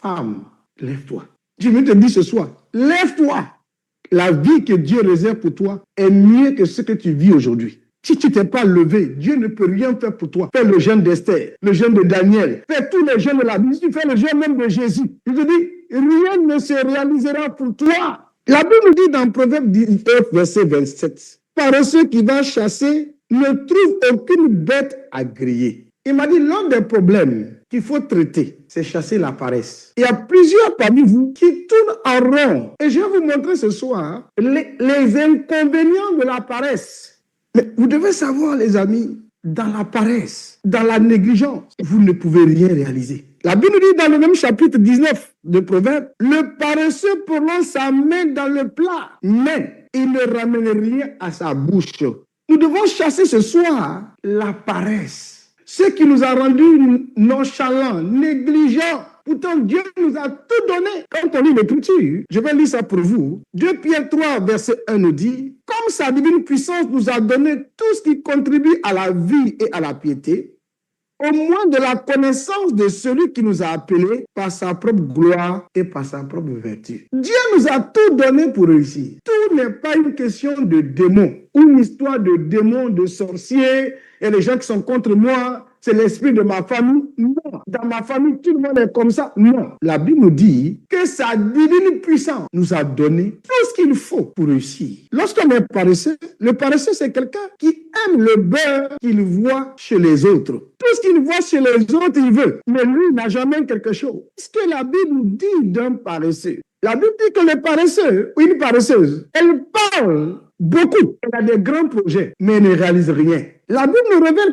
Femme, lève-toi. Je veux te dire ce soir, lève-toi. La vie que Dieu réserve pour toi est mieux que ce que tu vis aujourd'hui. Si tu ne t'es pas levé, Dieu ne peut rien faire pour toi. Fais le jeûne d'Esther, le jeûne de Daniel, fais tous les jeûnes de la Bible, tu fais le jeûne même de Jésus. Je te dis, rien ne se réalisera pour toi. La Bible dit dans Proverbe 19, verset 27, paresseux qui va chasser ne trouve aucune bête à griller. Il m'a dit, l'un des problèmes qu'il faut traiter, c'est chasser la paresse. Il y a plusieurs parmi vous qui tournent en rond. Et je vais vous montrer ce soir les inconvénients de la paresse. Mais vous devez savoir, les amis, dans la paresse, dans la négligence, vous ne pouvez rien réaliser. La Bible dit dans le même chapitre 19 de Proverbes, le paresseux prolonge sa main dans le plat, mais il ne ramène rien à sa bouche. Nous devons chasser ce soir la paresse. Ce qui nous a rendus nonchalants, négligents. Pourtant, Dieu nous a tout donné. Quand on lit l'Écriture, je vais lire ça pour vous. 2 Pierre 3, verset 1 nous dit, comme sa divine puissance nous a donné tout ce qui contribue à la vie et à la piété, au moins de la connaissance de celui qui nous a appelés par sa propre gloire et par sa propre vertu. Dieu nous a tout donné pour réussir. Tout n'est pas une question de démons, ou une histoire de démons, de sorciers, et les gens qui sont contre moi, c'est l'esprit de ma famille. Non. Dans ma famille, tout le monde est comme ça. Non. La Bible nous dit que sa divine puissance nous a donné tout ce qu'il faut pour réussir. Lorsqu'on est paresseux, le paresseux, c'est quelqu'un qui aime le beurre qu'il voit chez les autres. Tout ce qu'il voit chez les autres, il veut. Mais lui, il n'a jamais quelque chose. Ce que la Bible nous dit d'un paresseux. La Bible dit que le paresseux, ou une paresseuse, elle parle beaucoup. Elle a des grands projets, mais elle ne réalise rien. La Bible nous révèle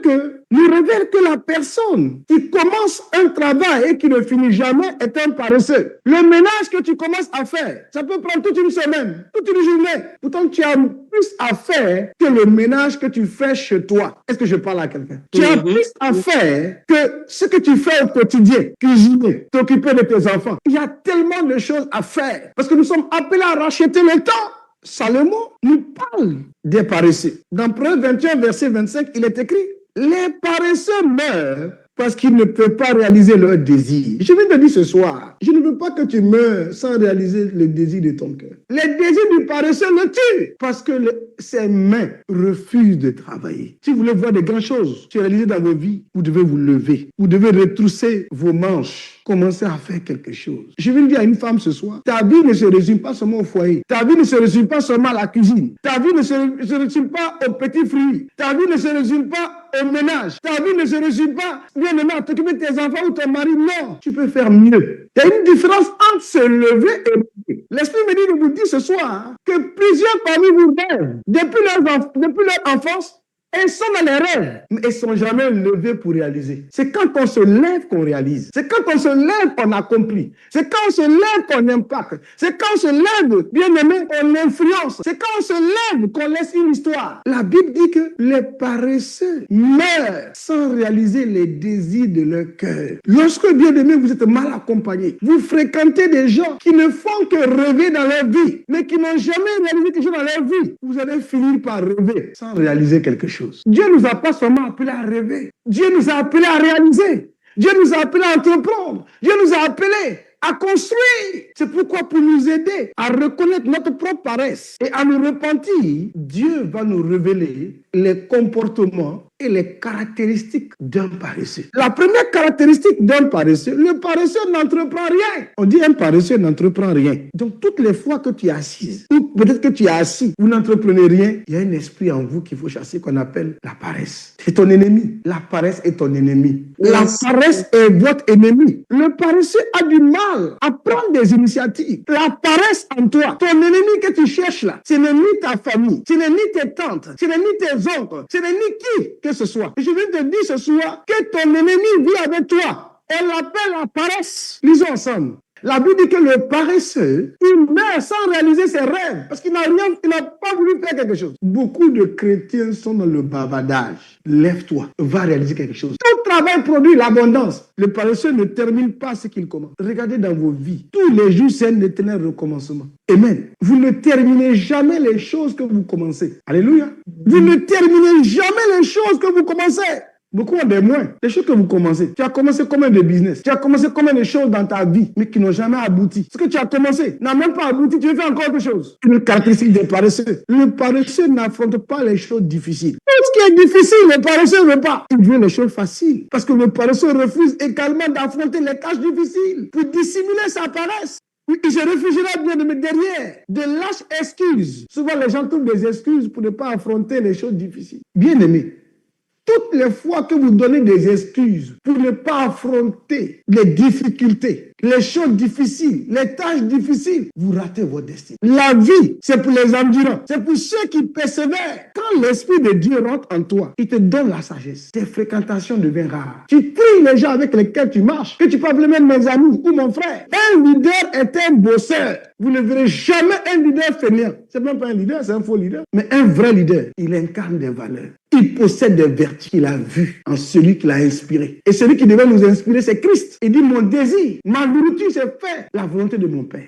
que la personne qui commence un travail et qui ne finit jamais est un paresseux. Le ménage que tu commences à faire, ça peut prendre toute une semaine, toute une journée. Pourtant, tu as plus à faire que le ménage que tu fais chez toi. Est-ce que je parle à quelqu'un? Tu as plus à faire que ce que tu fais au quotidien. Cuisiner, t'occuper de tes enfants. Il y a tellement de choses à faire. Parce que nous sommes appelés à racheter le temps. Salomon nous parle des paresseux. Dans Proverbe 21, verset 25, il est écrit, les paresseux meurent parce qu'ils ne peuvent pas réaliser leurs désirs. Je viens de dire ce soir, je ne veux pas que tu meurs sans réaliser le désir de ton cœur. Les désirs du paresseux le tuent parce que ses mains refusent de travailler. Si vous voulez voir des grandes choses se réaliser dans vos vies, vous devez vous lever. Vous devez retrousser vos manches. Commencer à faire quelque chose. Je viens de dire à une femme ce soir, ta vie ne se résume pas seulement au foyer. Ta vie ne se résume pas seulement à la cuisine. Ta vie ne se résume pas aux petits fruits. Ta vie ne se résume pas au ménage. Ta vie ne se résume pas, bien aimé, à t'occuper de tes enfants ou ton mari. Non, tu peux faire mieux. Il y a une différence entre se lever et lever. L'Esprit me dit de vous dire ce soir que plusieurs parmi vous rêvent depuis leur enfance. Elles sont dans les rêves, mais elles ne sont jamais levées pour réaliser. C'est quand on se lève qu'on réalise. C'est quand on se lève qu'on accomplit. C'est quand on se lève qu'on impacte. C'est quand on se lève, bien aimé, on influence. C'est quand on se lève qu'on laisse une histoire. La Bible dit que les paresseux meurent sans réaliser les désirs de leur cœur. Lorsque, bien aimé, vous êtes mal accompagné, vous fréquentez des gens qui ne font que rêver dans leur vie, mais qui n'ont jamais réalisé quelque chose dans leur vie, vous allez finir par rêver sans réaliser quelque chose. Dieu ne nous a pas seulement appelés à rêver. Dieu nous a appelés à réaliser. Dieu nous a appelés à entreprendre. Dieu nous a appelés à construire. C'est pourquoi pour nous aider à reconnaître notre propre paresse et à nous repentir, Dieu va nous révéler les comportements et les caractéristiques d'un paresseux. La première caractéristique d'un paresseux, le paresseux n'entreprend rien. On dit un paresseux n'entreprend rien. Donc toutes les fois que tu es assise, ou peut-être que tu es assis, vous n'entreprenez rien, il y a un esprit en vous qu'il faut chasser qu'on appelle la paresse. C'est ton ennemi. La paresse est ton ennemi. La paresse est votre ennemi. Le paresseux a du mal à prendre des initiatives. La paresse en toi, ton ennemi que tu cherches là, ce n'est ni ta famille, ce n'est ni tes tantes, ce n'est ni tes oncles, ce n'est ni qui que ce soit. Je viens te dire ce soir que ton ennemi vit avec toi. On l'appelle la paresse. Lisons ensemble. La Bible dit que le paresseux, il meurt sans réaliser ses rêves parce qu'il n'a pas voulu faire quelque chose. Beaucoup de chrétiens sont dans le bavardage. Lève-toi, va réaliser quelque chose. Tout travail produit l'abondance. Le paresseux ne termine pas ce qu'il commence. Regardez dans vos vies. Tous les jours, c'est un éternel recommencement. Amen. Vous ne terminez jamais les choses que vous commencez. Alléluia. Vous ne terminez jamais les choses que vous commencez. Beaucoup ont des moins. Les choses que vous commencez. Tu as commencé combien de business? Tu as commencé combien de choses dans ta vie, mais qui n'ont jamais abouti? Ce que tu as commencé n'a même pas abouti. Tu veux faire encore quelque chose. Une caractéristique des paresseux. Le paresseux n'affronte pas les choses difficiles. Tout ce qui est difficile, le paresseux ne veut pas. Il veut les choses faciles. Parce que le paresseux refuse également d'affronter les tâches difficiles pour dissimuler sa paresse. Il se réfugiera bien derrière de lâches excuses. Souvent, les gens trouvent des excuses pour ne pas affronter les choses difficiles. Bien aimé, toutes les fois que vous donnez des excuses pour ne pas affronter les difficultés, les choses difficiles, les tâches difficiles, vous ratez votre destin. La vie, c'est pour les endurants, c'est pour ceux qui persévèrent. Quand l'Esprit de Dieu rentre en toi, il te donne la sagesse. Tes fréquentations deviennent rares. Tu tries les gens avec lesquels tu marches, que tu peux appeler même mes amis ou mon frère. Un leader est un bosseur. Vous ne verrez jamais un leader fainéant. C'est même pas un leader, c'est un faux leader. Mais un vrai leader, il incarne des valeurs. Il possède des vertus qu'il a vues en celui qui l'a inspiré. Et celui qui devait nous inspirer, c'est Christ. Il dit, mon désir, ma nourriture, c'est faire la volonté de mon Père.